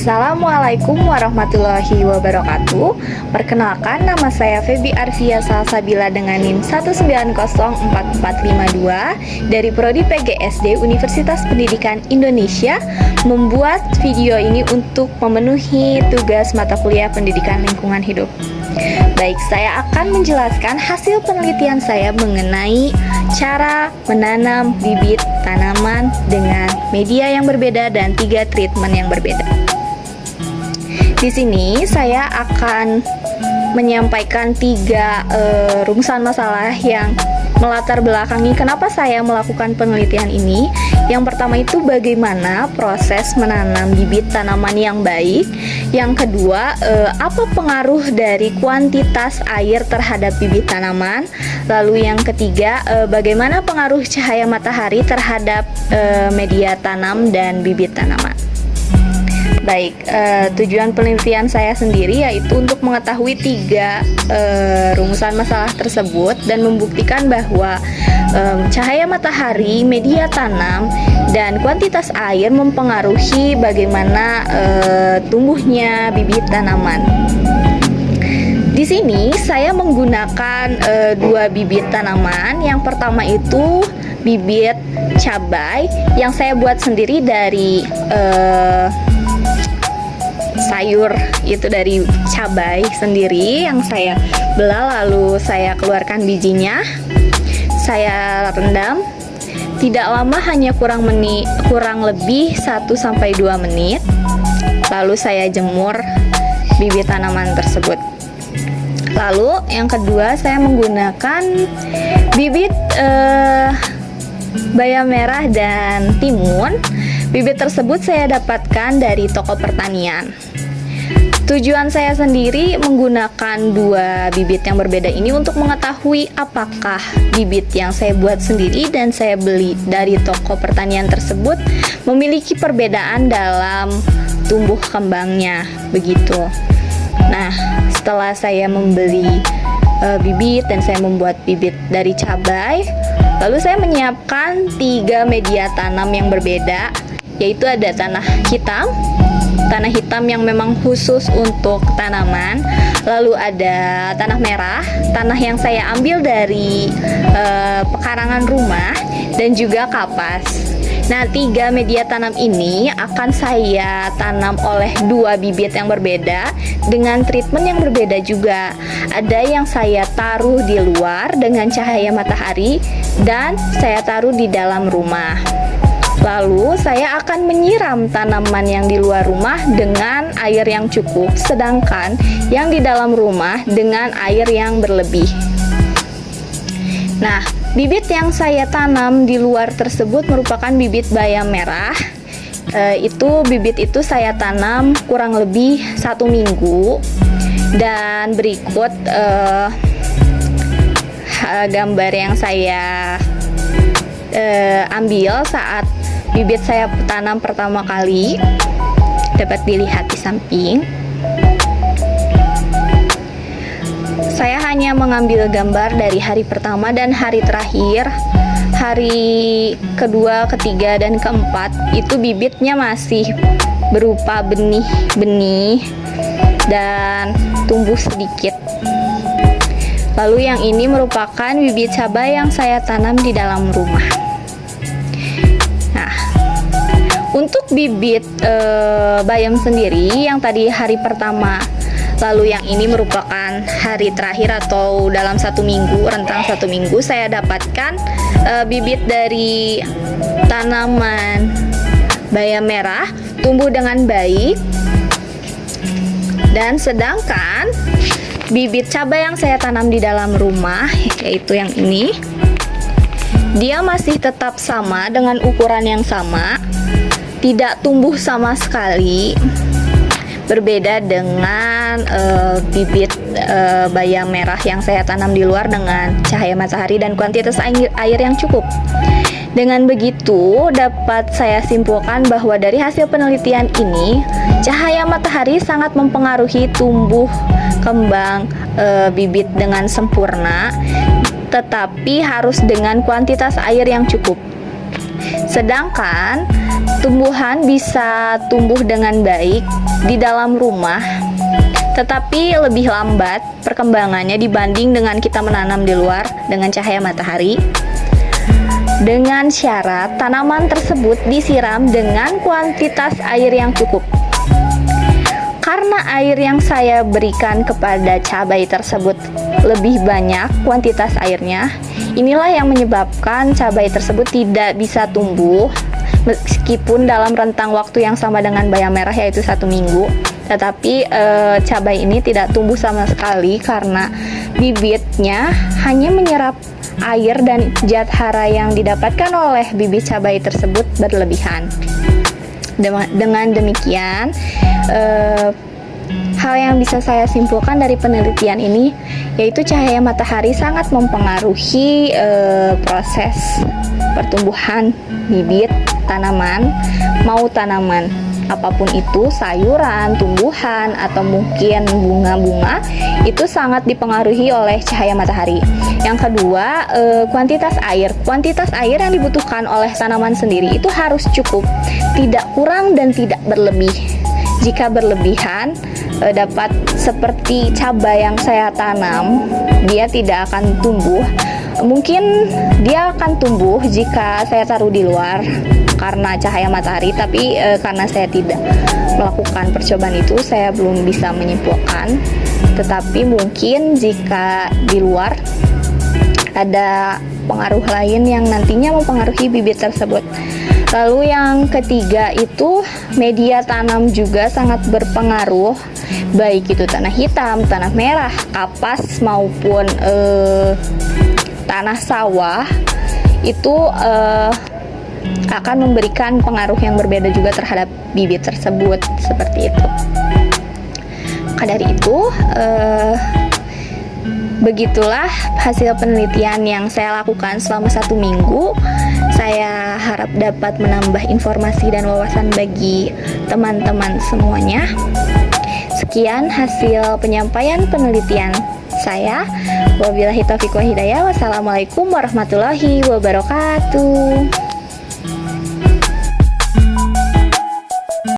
Assalamualaikum warahmatullahi wabarakatuh. Perkenalkan, nama saya Febi Arfia Salsabila dengan NIM 1904452 dari Prodi PGSD Universitas Pendidikan Indonesia, membuat video ini untuk memenuhi tugas mata kuliah Pendidikan Lingkungan Hidup. Baik, saya akan menjelaskan hasil penelitian saya mengenai cara menanam bibit tanaman dengan media yang berbeda dan 3 treatment yang berbeda. Di sini saya akan menyampaikan 3 rumusan masalah yang melatar belakangi kenapa saya melakukan penelitian ini. Yang pertama itu bagaimana proses menanam bibit tanaman yang baik. Yang kedua, apa pengaruh dari kuantitas air terhadap bibit tanaman. Lalu yang ketiga, bagaimana pengaruh cahaya matahari terhadap media tanam dan bibit tanaman. Baik, tujuan penelitian saya sendiri yaitu untuk mengetahui 3 rumusan masalah tersebut dan membuktikan bahwa cahaya matahari, media tanam, dan kuantitas air mempengaruhi bagaimana tumbuhnya bibit tanaman. Di sini saya menggunakan 2 bibit tanaman. Yang pertama itu bibit cabai yang saya buat sendiri dari sayur, itu dari cabai sendiri yang saya belah, lalu saya keluarkan bijinya, saya rendam tidak lama, hanya kurang lebih 1-2 menit, lalu saya jemur bibit tanaman tersebut. Lalu yang kedua, saya menggunakan bibit bayam merah dan timun. Bibit tersebut saya dapatkan dari toko pertanian. Tujuan saya sendiri menggunakan 2 bibit yang berbeda ini untuk mengetahui apakah bibit yang saya buat sendiri dan saya beli dari toko pertanian tersebut memiliki perbedaan dalam tumbuh kembangnya, begitu. Nah, setelah saya membeli bibit dan saya membuat bibit dari cabai, lalu saya menyiapkan 3 media tanam yang berbeda, yaitu ada tanah hitam yang memang khusus untuk tanaman, lalu ada tanah merah, tanah yang saya ambil dari pekarangan rumah, dan juga kapas. Nah, 3 media tanam ini akan saya tanam oleh 2 bibit yang berbeda dengan treatment yang berbeda juga. Ada yang saya taruh di luar dengan cahaya matahari dan saya taruh di dalam rumah. Lalu saya akan menyiram tanaman yang di luar rumah dengan air yang cukup, sedangkan yang di dalam rumah dengan air yang berlebih. Nah, bibit yang saya tanam di luar tersebut merupakan bibit bayam merah. Bibit itu saya tanam kurang lebih 1 minggu. Dan berikut gambar yang saya ambil saat bibit saya tanam pertama kali, dapat dilihat di samping. Saya hanya mengambil gambar dari hari pertama dan hari terakhir. Hari kedua, ketiga, dan keempat itu bibitnya masih berupa benih-benih dan tumbuh sedikit. Lalu yang ini merupakan bibit cabai yang saya tanam di dalam rumah. Nah, untuk bibit bayam sendiri yang tadi hari pertama, lalu yang ini merupakan hari terakhir atau dalam 1 minggu, rentang 1 minggu, saya dapatkan bibit dari tanaman bayam merah tumbuh dengan baik. Dan sedangkan bibit cabai yang saya tanam di dalam rumah, yaitu yang ini, dia masih tetap sama dengan ukuran yang sama, tidak tumbuh sama sekali. Berbeda dengan bibit bayam merah yang saya tanam di luar dengan cahaya matahari dan kuantitas air yang cukup. Dengan begitu, dapat saya simpulkan bahwa dari hasil penelitian ini, cahaya matahari sangat mempengaruhi tumbuh kembang bibit dengan sempurna, tetapi harus dengan kuantitas air yang cukup. Sedangkan tumbuhan bisa tumbuh dengan baik di dalam rumah, tetapi lebih lambat perkembangannya dibanding dengan kita menanam di luar dengan cahaya matahari. Dengan syarat tanaman tersebut disiram dengan kuantitas air yang cukup. Karena air yang saya berikan kepada cabai tersebut lebih banyak kuantitas airnya, inilah yang menyebabkan cabai tersebut tidak bisa tumbuh meskipun dalam rentang waktu yang sama dengan bayam merah, yaitu 1 minggu. Tetapi cabai ini tidak tumbuh sama sekali karena bibitnya hanya menyerap air dan zat hara yang didapatkan oleh bibit cabai tersebut berlebihan. Dengan demikian, hal yang bisa saya simpulkan dari penelitian ini yaitu cahaya matahari sangat mempengaruhi proses pertumbuhan bibit tanaman, mau tanaman apapun itu, sayuran, tumbuhan, atau mungkin bunga-bunga, itu sangat dipengaruhi oleh cahaya matahari. Yang kedua, kuantitas air. Kuantitas air yang dibutuhkan oleh tanaman sendiri itu harus cukup, tidak kurang dan tidak berlebih. Jika berlebihan, dapat seperti cabai yang saya tanam, dia tidak akan tumbuh. Mungkin dia akan tumbuh jika saya taruh di luar karena cahaya matahari, tapi karena saya tidak melakukan percobaan itu, saya belum bisa menyimpulkan. Tetapi mungkin jika di luar ada pengaruh lain yang nantinya mempengaruhi bibit tersebut. Lalu yang ketiga itu media tanam juga sangat berpengaruh, baik itu tanah hitam, tanah merah, kapas maupun tanah sawah, itu akan memberikan pengaruh yang berbeda juga terhadap bibit tersebut, seperti itu. Maka dari itu, begitulah hasil penelitian yang saya lakukan selama 1 minggu. Saya harap dapat menambah informasi dan wawasan bagi teman-teman semuanya. Sekian hasil penyampaian penelitian saya. Wabillahi taufiq wal hidayah. Wassalamualaikum warahmatullahi wabarakatuh.